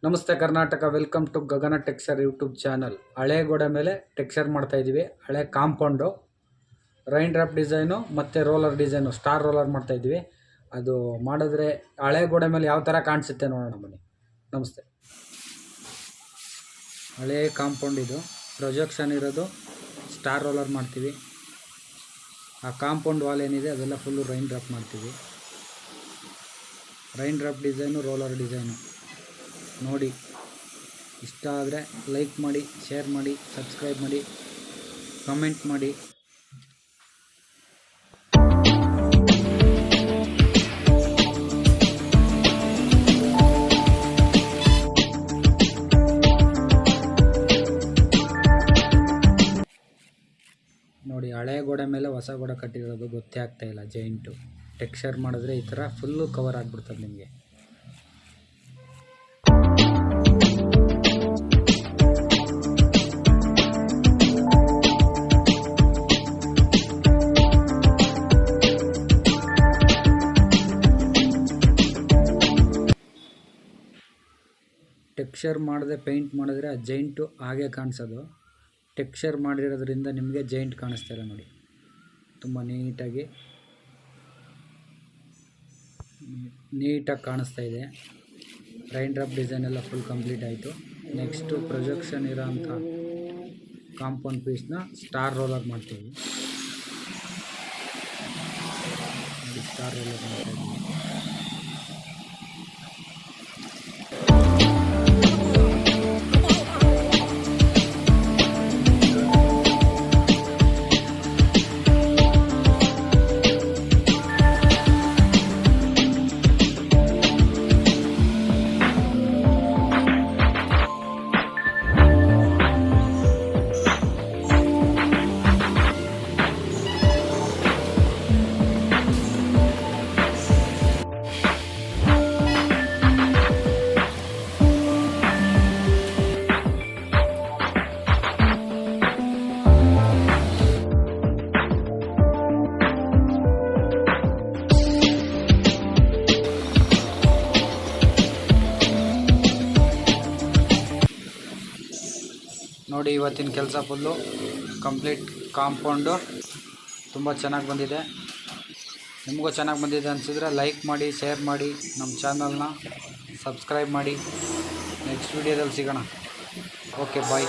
ನಮಸ್ತೆ Karnataka, welcome to Gagana texture YouTube channel. ಹಳೆ ಗೋಡೆ ಮೇಲೆ ಟೆಕ್ಸ್ಚರ್ ಮಾಡ್ತಾಯಿದ್ದೀವಿ. ಹಳೆ ಕಾಂಪೌಂಡು ರೈನ್ ಡ್ರಾಪ್ ಡಿಸೈನು ಮತ್ತು ರೋಲರ್ ಡಿಸೈನು, ಸ್ಟಾರ್ ರೋಲರ್ ಮಾಡ್ತಾಯಿದ್ವಿ. ಅದು ಮಾಡಿದ್ರೆ ಹಳೆ ಗೋಡೆ ಮೇಲೆ ಯಾವ ಥರ ಕಾಣಿಸುತ್ತೆ ನೋಡೋಣ ಬನ್ನಿ. ನಮಸ್ತೆ. ಹಳೆ ಕಾಂಪೌಂಡ್ ಇದು, ಪ್ರೊಜೆಕ್ಷನ್ ಇರೋದು ಸ್ಟಾರ್ ರೋಲರ್ ಮಾಡ್ತೀವಿ. ಆ ಕಾಂಪೌಂಡ್ ವಾಲ್ ಏನಿದೆ ಅದೆಲ್ಲ ಫುಲ್ಲು ರೈನ್ ಡ್ರಾಪ್ ಮಾಡ್ತೀವಿ. Rain drop design, roller design ನೋಡಿ. ಇಷ್ಟ ಆದರೆ ಲೈಕ್ ಮಾಡಿ, ಶೇರ್ ಮಾಡಿ, ಸಬ್ಸ್ಕ್ರೈಬ್ ಮಾಡಿ, ಕಮೆಂಟ್ ಮಾಡಿ. ನೋಡಿ, ಹಳೆ ಗೋಡೆ ಮೇಲೆ ಹೊಸ ಗೋಡೆ ಕಟ್ಟಿರೋದು ಗೊತ್ತೇ ಆಗ್ತಾಯಿಲ್ಲ. ಜೈಂಟು ಟೆಕ್ಸ್ಚರ್ ಮಾಡಿದ್ರೆ ಈ ಥರ ಫುಲ್ಲು ಕವರ್ ಆಗಿಬಿಡ್ತದೆ ನಿಮಗೆ. ಟೆಕ್ಸ್ಚರ್ ಮಾಡದೆ ಪೇಂಟ್ ಮಾಡಿದ್ರೆ ಆ ಜೈಂಟು ಹಾಗೆ ಕಾಣಿಸೋದು. ಟೆಕ್ಸ್ಚರ್ ಮಾಡಿರೋದ್ರಿಂದ ನಿಮಗೆ ಜೈಂಟ್ ಕಾಣಿಸ್ತಾ ಇಲ್ಲ ನೋಡಿ. ತುಂಬ ನೀಟಾಗಿ ಕಾಣಿಸ್ತಾ ಇದೆ. ರೈನ್ ಡ್ರಾಪ್ ಡಿಸೈನ್ ಎಲ್ಲ ಫುಲ್ ಕಂಪ್ಲೀಟ್ ಆಯಿತು. ನೆಕ್ಸ್ಟು ಪ್ರೊಜೆಕ್ಷನ್ ಇರೋ ಅಂಥ ಕಾಂಪೌಂಡ್ ಪೀಸ್ನ ಸ್ಟಾರ್ ರೋಲರ್ ಮಾಡ್ತೀವಿ. ಸ್ಟಾರ್ ರೋಲರ್ ಮಾಡ್ತಾಯಿದ್ದೀವಿ. ನೋಡಿ, ಇವತ್ತಿನ ಕೆಲಸ ಫುಲ್ಲು ಕಂಪ್ಲೀಟ್. ಕಾಂಪೌಂಡು ತುಂಬ ಚೆನ್ನಾಗಿ ಬಂದಿದೆ. ನಿಮಗೂ ಚೆನ್ನಾಗಿ ಬಂದಿದೆ ಅನಿಸಿದ್ರೆ ಲೈಕ್ ಮಾಡಿ, ಶೇರ್ ಮಾಡಿ, ನಮ್ಮ ಚಾನಲ್ನ ಸಬ್ಸ್ಕ್ರೈಬ್ ಮಾಡಿ. ನೆಕ್ಸ್ಟ್ ವೀಡಿಯೋದಲ್ಲಿ ಸಿಗೋಣ. ಓಕೆ, ಬಾಯ್.